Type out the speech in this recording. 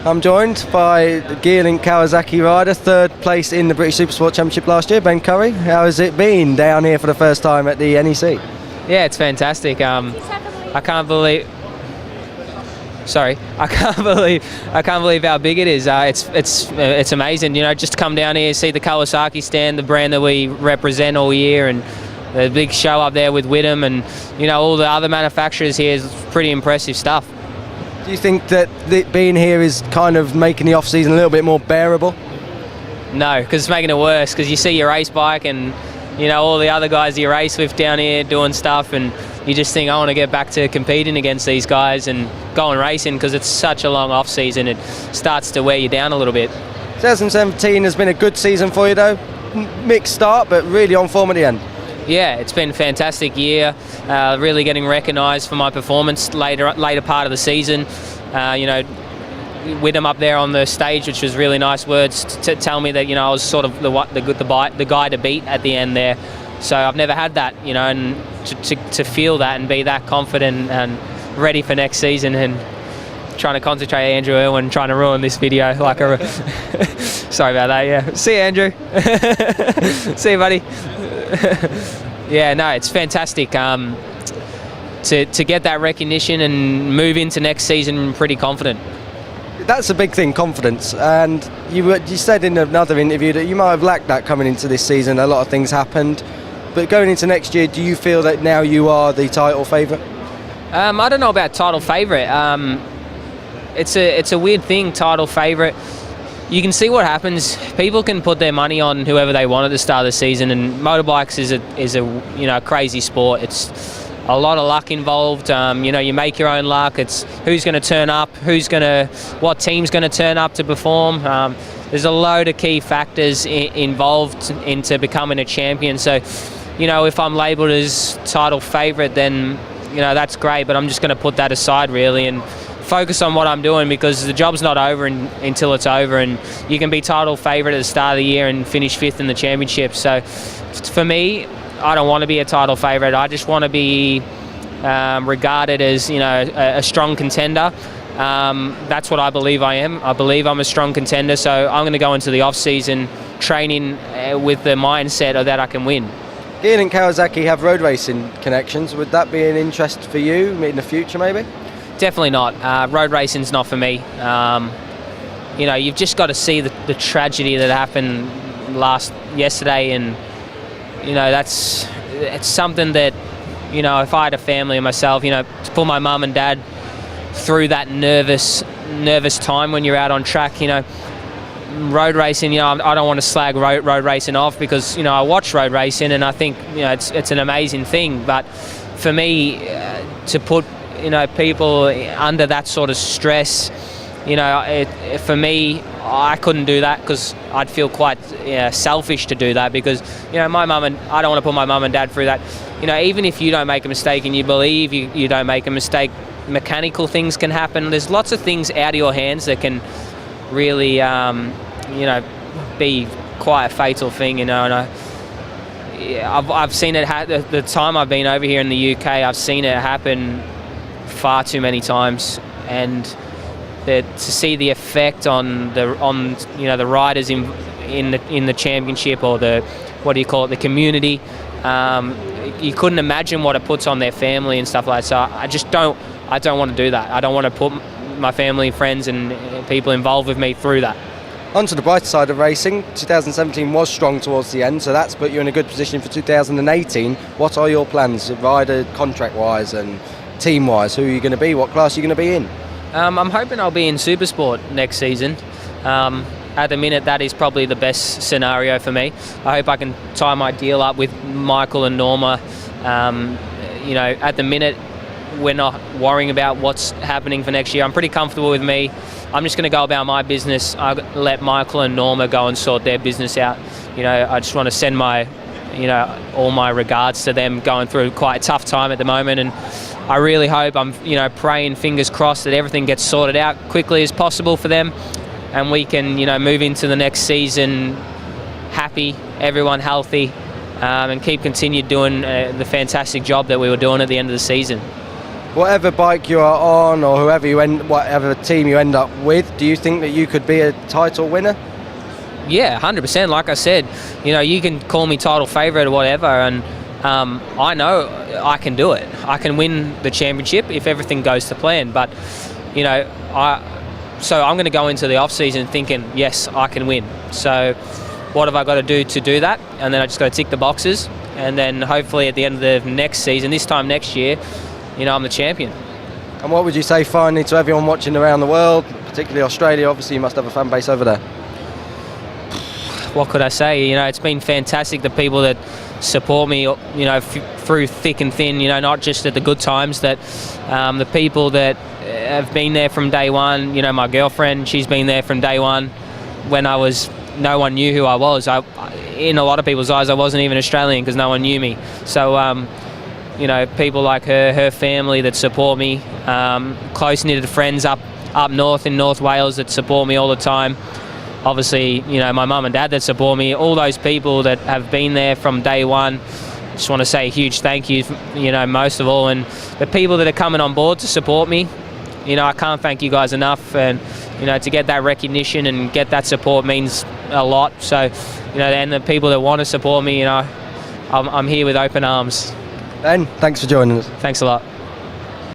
I'm joined by the Geerling Kawasaki rider, third place in the British Supersport Championship last year, Ben Currie. How has it been down here for the first time at the NEC? Yeah, it's fantastic. I can't believe how big it is. It's amazing. You know, just to come down here, see the Kawasaki stand, the brand that we represent all year, and the big show up there with Whittam, and you know all the other manufacturers here is pretty impressive stuff. Do you think that being here is kind of making the off-season a little bit more bearable? No, because it's making it worse. Because you see your race bike and you know all the other guys you race with down here doing stuff, and you just think, I want to get back to competing against these guys and going racing, because it's such a long off-season. It starts to wear you down a little bit. 2017 has been a good season for you though. Mixed start, but really on form at the end. Yeah, it's been a fantastic year. Really getting recognised for my performance later part of the season. You know, Whittam up there on the stage, which was really nice words to tell me that, you know, I was sort of the guy to beat at the end there. So I've never had that, you know, and to feel that and be that confident and ready for next season, and trying to concentrate, Andrew Irwin trying to ruin this video like a sorry about that. Yeah, see you, Andrew. See you, buddy. Yeah, no, it's fantastic to get that recognition and move into next season pretty confident. That's a big thing, confidence. And you said in another interview that you might have lacked that coming into this season. A lot of things happened, but going into next year, do you feel that now you are the title favourite? I don't know about title favourite. It's a weird thing, title favourite. You can see what happens. People can put their money on whoever they want at the start of the season, and motorbikes is a you know, crazy sport. It's a lot of luck involved. You know, you make your own luck. It's who's going to turn up, what team's going to turn up to perform. There's a load of key factors involved into becoming a champion. So, you know, if I'm labelled as title favourite, then you know that's great. But I'm just going to put that aside really and focus on what I'm doing, because the job's not over until it's over, and you can be title favourite at the start of the year and finish 5th in the championship. So for me, I don't want to be a title favourite. I just want to be regarded as, you know, a strong contender. That's what I believe I am. I believe I'm a strong contender, so I'm going to go into the off-season training with the mindset of that I can win. Geerling and Kawasaki have road racing connections. Would that be an interest for you in the future maybe? Definitely not. Road racing's not for me. You know, you've just got to see the tragedy that happened yesterday, and you know it's something that, you know, if I had a family and myself, you know, to put my mum and dad through that nervous time when you're out on track, you know, road racing, you know, I don't want to slag road racing off, because you know I watch road racing and I think, you know, it's an amazing thing, but for me to put, you know, people under that sort of stress, you know, for me, I couldn't do that, because I'd feel quite selfish to do that, because, you know, I don't want to put my mum and dad through that. You know, even if you don't make a mistake and you believe you don't make a mistake, mechanical things can happen. There's lots of things out of your hands that can really, you know, be quite a fatal thing, you know, and I've seen it the time I've been over here in the UK, I've seen it happen far too many times, and to see the effect on you know the riders in the championship, or the community, you couldn't imagine what it puts on their family and stuff like that. So I don't want to do that. I don't want to put my family, friends and people involved with me through that. Onto the brighter side of racing, 2017 was strong towards the end, so that's put you in a good position for 2018. What are your plans, rider contract-wise and team-wise? Who are you going to be? What class are you going to be in? I'm hoping I'll be in Supersport next season. At the minute, that is probably the best scenario for me. I hope I can tie my deal up with Michael and Norma. You know, at the minute, we're not worrying about what's happening for next year. I'm pretty comfortable with me. I'm just going to go about my business. I let Michael and Norma go and sort their business out. You know, I just want to send all my regards to them, going through quite a tough time at the moment, and I really hope, I'm praying, fingers crossed, that everything gets sorted out quickly as possible for them, and we can move into the next season happy, everyone healthy, and keep continued doing the fantastic job that we were doing at the end of the season. Whatever bike you are on, or whatever team you end up with, do you think that you could be a title winner? Yeah, 100%. Like I said, you can call me title favourite or whatever, and I know I can do it. I can win the championship if everything goes to plan. But, so I'm going to go into the off-season thinking, yes, I can win. So what have I got to do that? And then I just got to tick the boxes. And then hopefully at the end of the next season, this time next year, I'm the champion. And what would you say finally to everyone watching around the world, particularly Australia? Obviously, you must have a fan base over there. What could I say? It's been fantastic, the people that support me, through thick and thin, not just at the good times, that the people that have been there from day one. My girlfriend, she's been there from day one when no one knew who I was. In a lot of people's eyes, I wasn't even Australian because no one knew me. So, people like her family that support me, close-knitted friends up north in North Wales that support me all the time. Obviously, my mum and dad that support me, all those people that have been there from day one. Just want to say a huge thank you, most of all. And the people that are coming on board to support me, I can't thank you guys enough. And, to get that recognition and get that support means a lot. So, and the people that want to support me, I'm here with open arms. Ben, thanks for joining us. Thanks a lot.